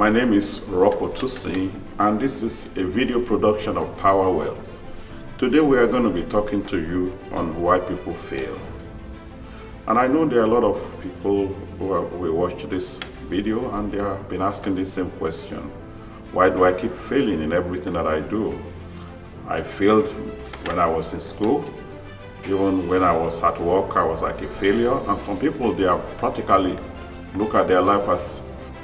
My name is Ropo Tusin, and this is a video production of Power Wealth. Today we are going to be talking to you on why people fail. And I know there are a lot of people who will watch this video and they have been asking the same question. Why do I keep failing in everything that I do? I failed when I was in school. Even when I was at work, I was like a failure. And some people, they are practically look at their life as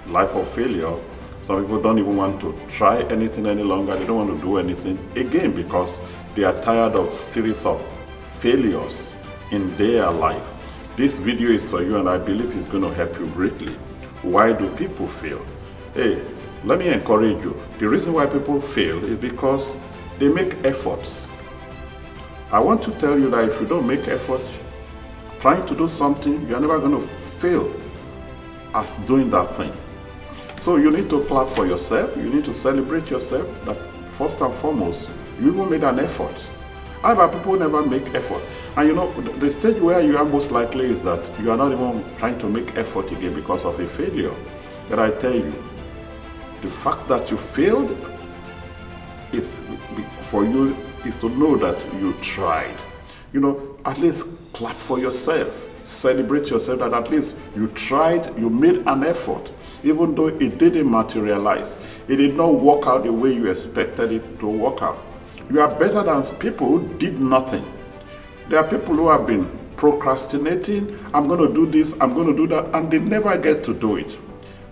life of failure. Some people don't even want to try anything any longer. They don't want to do anything again because they are tired of series of failures in their life. This video is for you and I believe it's going to help you greatly. Why do people fail? Hey, let me encourage you. The reason why people fail is because they make efforts. I want to tell you that if you don't make effort trying to do something, you're never going to fail as doing that thing. So you need to clap for yourself. You need to celebrate yourself that first and foremost, you even made an effort. However, people never make effort. And you know, the stage where you are most likely is that you are not even trying to make effort again because of a failure. But I tell you, the fact that you failed is for you is to know that you tried. You know, at least clap for yourself. Celebrate yourself that at least you tried, you made an effort. Even though it didn't materialize, it did not work out the way you expected it to work out. You are better than people who did nothing. There are people who have been procrastinating, I'm going to do this, I'm going to do that, and they never get to do it.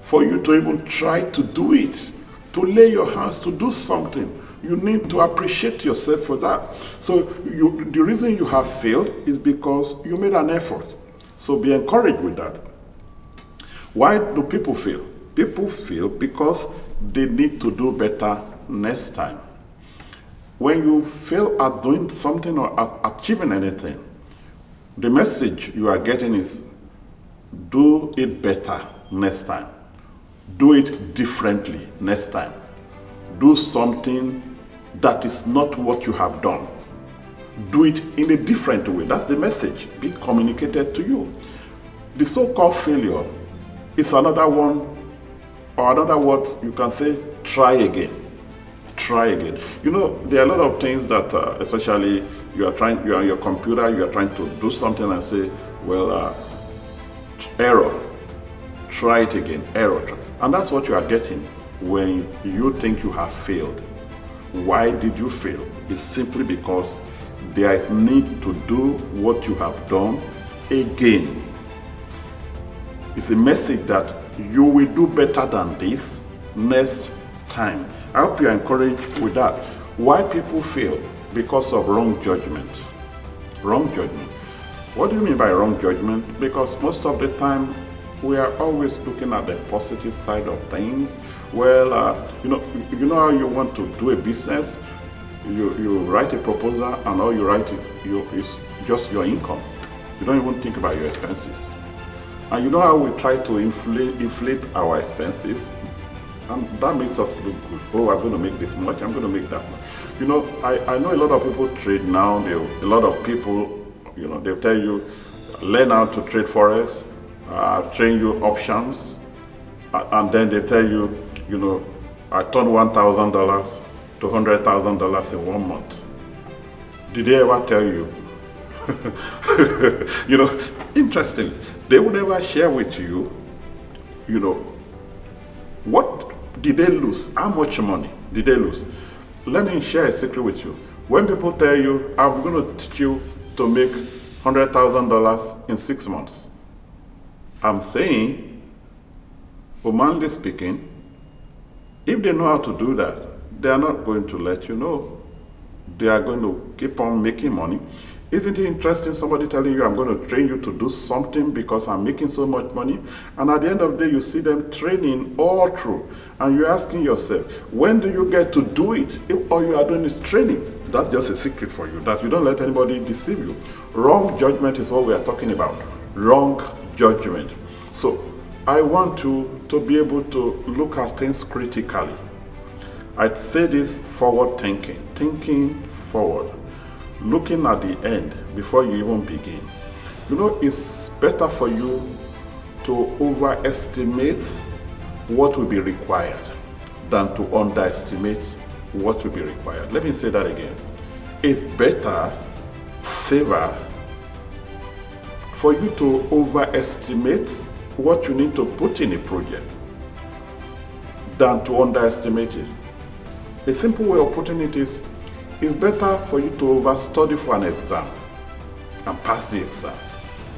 For you to even try to do it, to lay your hands to do something, you need to appreciate yourself for that. So the reason you have failed is because you made an effort. So be encouraged with that. Why do people fail? People fail because they need to do better next time. When you fail at doing something or at achieving anything, the message you are getting is do it better next time. Do it differently next time. Do something that is not what you have done. Do it in a different way. That's the message being communicated to you. The so-called failure is another one, or another word you can say, try again. Try again. You know, there are a lot of things that, especially you are on your computer, you are trying to do something and say, well, error. Try it again, error. And that's what you are getting when you think you have failed. Why did you fail? It's simply because there is need to do what you have done again. It's a message that you will do better than this next time. I hope you are encouraged with that. Why people fail? Because of wrong judgment. Wrong judgment. What do you mean by wrong judgment? Because most of the time, we are always looking at the positive side of things. Well, you know how you want to do a business. You write a proposal, and all you write is just your income. You don't even think about your expenses. And you know how we try to inflate our expenses, and that makes us look good. Oh, I'm going to make this much, I'm going to make that much. You know, I know a lot of people trade now. A lot of people, you know, they'll tell you, learn how to trade forex, train you options, and then they tell you, you know, I turned $1,000 to $100,000 in 1 month. Did they ever tell you? You know, interesting. They would never share with you, you know, what did they lose? How much money did they lose? Let me share a secret with you. When people tell you, I'm going to teach you to make $100,000 in 6 months, I'm saying, humanly speaking, if they know how to do that, they are not going to let you know. They are going to keep on making money. Isn't it interesting, somebody telling you, I'm going to train you to do something because I'm making so much money, and at the end of the day, you see them training all through, and you're asking yourself, when do you get to do it? If all you are doing is training, that's just a secret for you, that you don't let anybody deceive you. Wrong judgment is what we are talking about. Wrong judgment. So I want you to be able to look at things critically. I'd say this forward thinking forward. Looking at the end before you even begin. You know, it's better for you to overestimate what will be required than to underestimate what will be required. Let me say that again. It's better, safer, for you to overestimate what you need to put in a project than to underestimate it. A simple way of putting it is, it's better for you to overstudy for an exam and pass the exam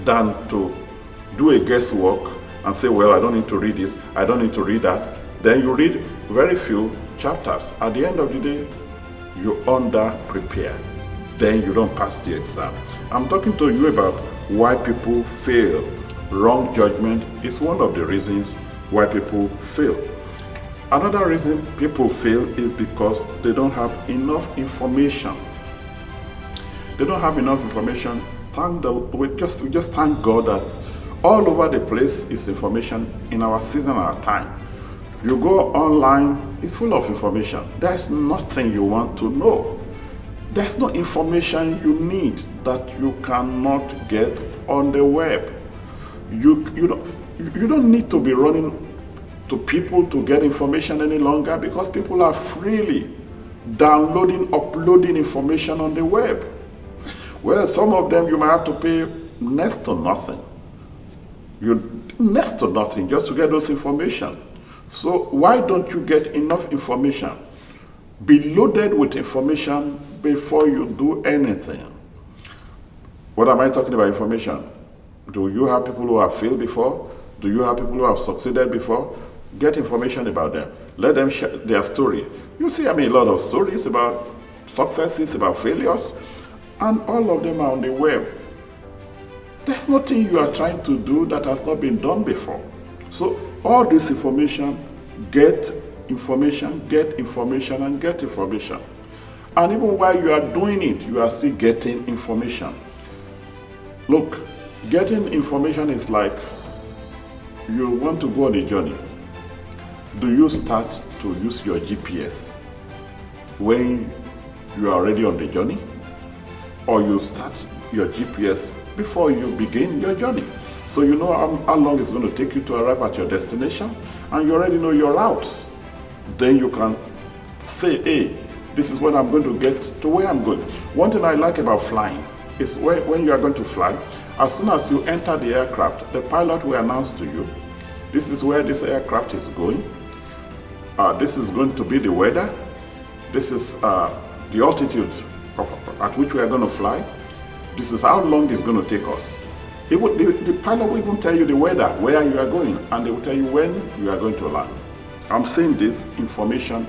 than to do a guesswork and say, well, I don't need to read this, I don't need to read that. Then you read very few chapters. At the end of the day, you under-prepare. Then you don't pass the exam. I'm talking to you about why people fail. Wrong judgment is one of the reasons why people fail. Another reason people fail is because they don't have enough information. They don't have enough information. We just thank God that all over the place is information in our season and our time. You go online, it's full of information. There's nothing you want to know. There's no information you need that you cannot get on the web. You don't need to be running to people to get information any longer, because people are freely downloading, uploading information on the web. Well, some of them you might have to pay next to nothing. Next to nothing just to get those information. So why don't you get enough information? Be loaded with information before you do anything. What am I talking about information? Do you have people who have failed before? Do you have people who have succeeded before? Get information about them. Let them share their story. You see, a lot of stories about successes, about failures, and all of them are on the web. There's nothing you are trying to do that has not been done before. So all this information, get information, get information, and get information. And even while you are doing it, you are still getting information. Look, getting information is like you want to go on a journey. Do you start to use your GPS when you are already on the journey? Or you start your GPS before you begin your journey? So you know how long it's going to take you to arrive at your destination, and you already know your routes. Then you can say, hey, this is when I'm going to get to where I'm going. One thing I like about flying is when you are going to fly, as soon as you enter the aircraft, the pilot will announce to you, this is where this aircraft is going. This is going to be the weather. This is the altitude at which we are going to fly. This is how long it's going to take us. The pilot will even tell you the weather, where you are going, and they will tell you when you are going to land. I'm saying this information,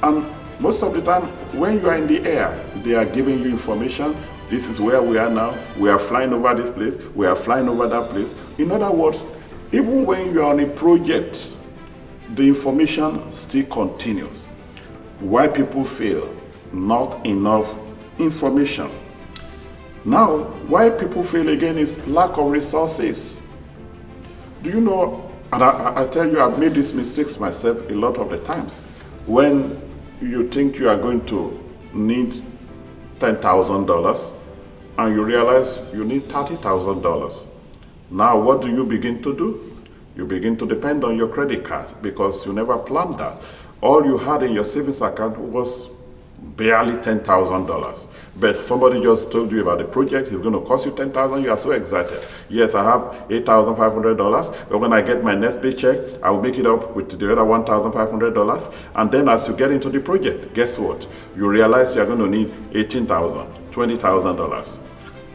and most of the time when you are in the air, they are giving you information. This is where we are now. We are flying over this place. We are flying over that place. In other words, even when you are on a project, the information still continues. Why people fail? Not enough information. Now, why people fail again is lack of resources. Do you know, and I tell you, I've made these mistakes myself a lot of the times. When you think you are going to need $10,000 and you realize you need $30,000. Now, what do you begin to do? You begin to depend on your credit card because you never planned that. All you had in your savings account was barely $10,000. But somebody just told you about the project, it's going to cost you $10,000, you are so excited. Yes, I have $8,500, but when I get my next paycheck, I will make it up with the other $1,500. And then as you get into the project, guess what? You realize you're going to need $18,000, $20,000.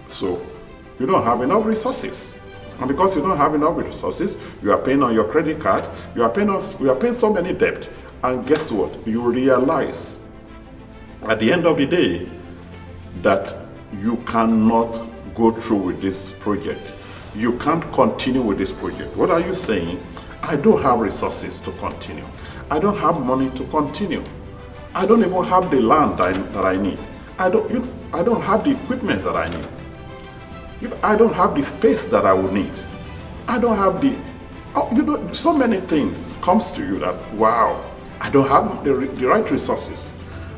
So you don't have enough resources. And because you don't have enough resources, you are paying on your credit card, you are paying so many debt. And guess what? You realize at the end of the day that you cannot go through with this project. You can't continue with this project. What are you saying? I don't have resources to continue. I don't have money to continue. I don't even have the land that I need. I don't have the equipment that I need. I don't have the space that I will need. I don't have so many things comes to you that, wow, I don't have the right resources.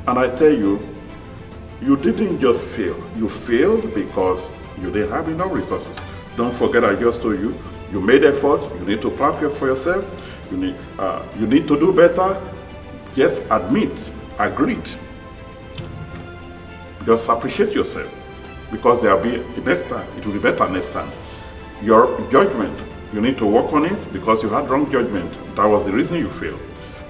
And I tell you, you didn't just fail. You failed because you didn't have enough resources. Don't forget, I just told you, you made effort, you need to clap for yourself. You need to do better. Yes, admit, agreed. Just appreciate yourself, because there will be next time. It will be better next time. Your judgment, you need to work on it, because you had wrong judgment. That was the reason you failed.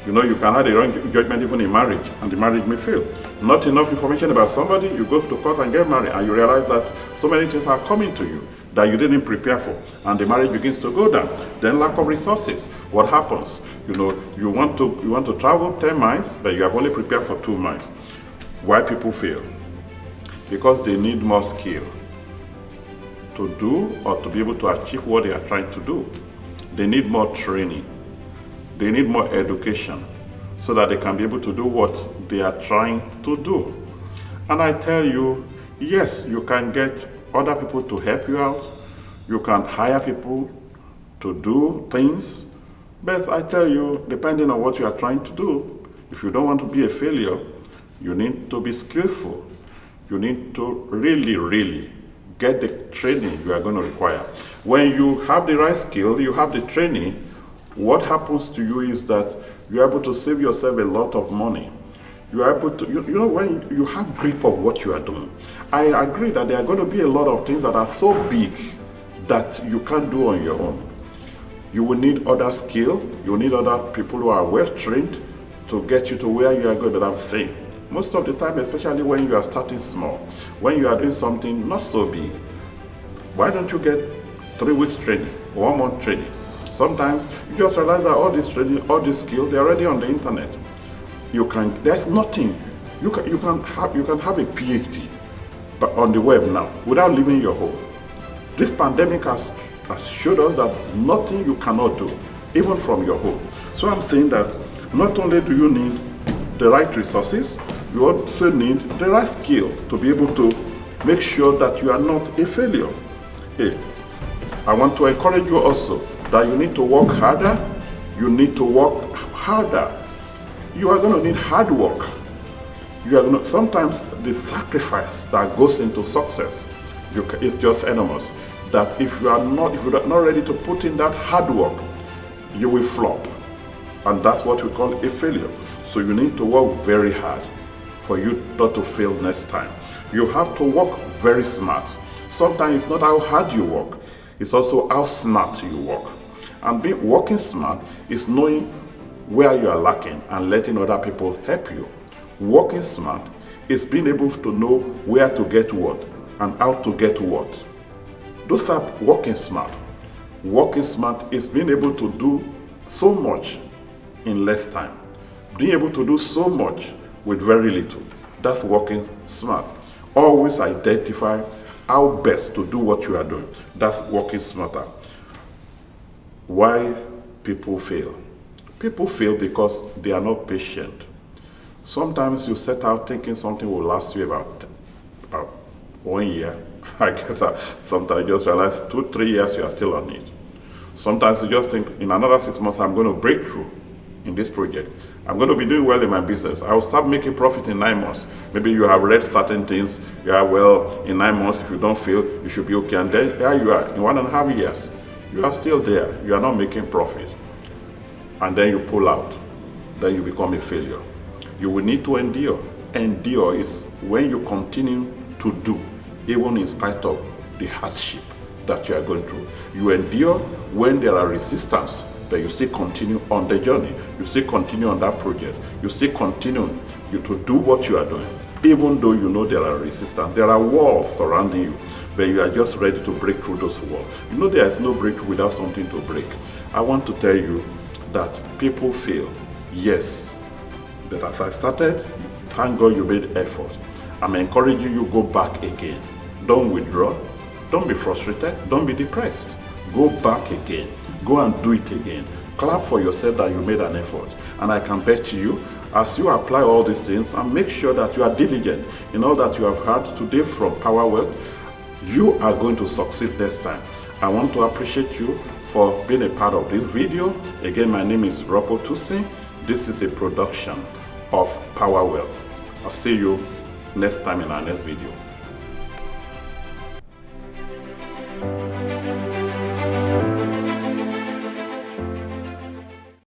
You know, you can have a wrong judgment even in marriage, and the marriage may fail. Not enough information about somebody, you go to court and get married, and you realize that so many things are coming to you that you didn't prepare for, and the marriage begins to go down. Then lack of resources. What happens? You know, you want to travel 10 miles, but you have only prepared for 2 miles. Why people fail? Because they need more skill to do or to be able to achieve what they are trying to do. They need more training. They need more education so that they can be able to do what they are trying to do. And I tell you, yes, you can get other people to help you out. You can hire people to do things. But I tell you, depending on what you are trying to do, if you don't want to be a failure, you need to be skillful. You need to really, really get the training you are going to require. When you have the right skill, you have the training, what happens to you is that you're able to save yourself a lot of money. You are able to, you know, when you have grip of what you are doing. I agree that there are going to be a lot of things that are so big that you can't do on your own. You will need other skill. You will need other people who are well trained to get you to where you are going. That I'm saying. Most of the time, especially when you are starting small, when you are doing something not so big, why don't you get 3 weeks training, 1 month training? Sometimes you just realize that all this training, all this skill, they're already on the internet. There's nothing. You can have a PhD, but on the web now, without leaving your home. This pandemic has showed us that nothing you cannot do, even from your home. So I'm saying that not only do you need the right resources, you also need the right skill to be able to make sure that you are not a failure. Hey, I want to encourage you also that you need to work harder. You need to work harder. You are going to need hard work. Sometimes the sacrifice that goes into success is just enormous. That if you are not ready to put in that hard work, you will flop, and that's what we call a failure. So you need to work very hard for you not to fail next time. You have to work very smart. Sometimes it's not how hard you work, it's also how smart you work. And working smart is knowing where you are lacking and letting other people help you. Working smart is being able to know where to get what and how to get what. Those are working smart. Working smart is being able to do so much in less time. Being able to do so much with very little. That's working smart. Always identify how best to do what you are doing. That's working smarter. Why people fail? People fail because they are not patient. Sometimes you set out thinking something will last you about 1 year. I guess sometimes you just realize 2-3 years you are still on it. Sometimes you just think in another 6 months I'm going to break through in this project. I'm going to be doing well in my business. I will start making profit in 9 months. Maybe you have read certain things. You are, well, in 9 months, if you don't fail, you should be okay. And then there you are, in 1.5 years. You are still there. You are not making profit. And then you pull out. Then you become a failure. You will need to endure. Endure is when you continue to do, even in spite of the hardship that you are going through. You endure when there are resistance, but you still continue on the journey. You still continue on that project. You still continue to do what you are doing, even though you know there are resistance. There are walls surrounding you, but you are just ready to break through those walls. You know there is no breakthrough without something to break. I want to tell you that people fail, yes, but as I started, thank God you made effort. I'm encouraging you, go back again. Don't withdraw. Don't be frustrated. Don't be depressed. Go back again. Go and do it again. Clap for yourself that you made an effort. And I can bet you, as you apply all these things and make sure that you are diligent in all that you have heard today from Power Wealth, you are going to succeed next time. I want to appreciate you for being a part of this video. Again, my name is Ropo Tusin. This is a production of Power Wealth. I'll see you next time in our next video.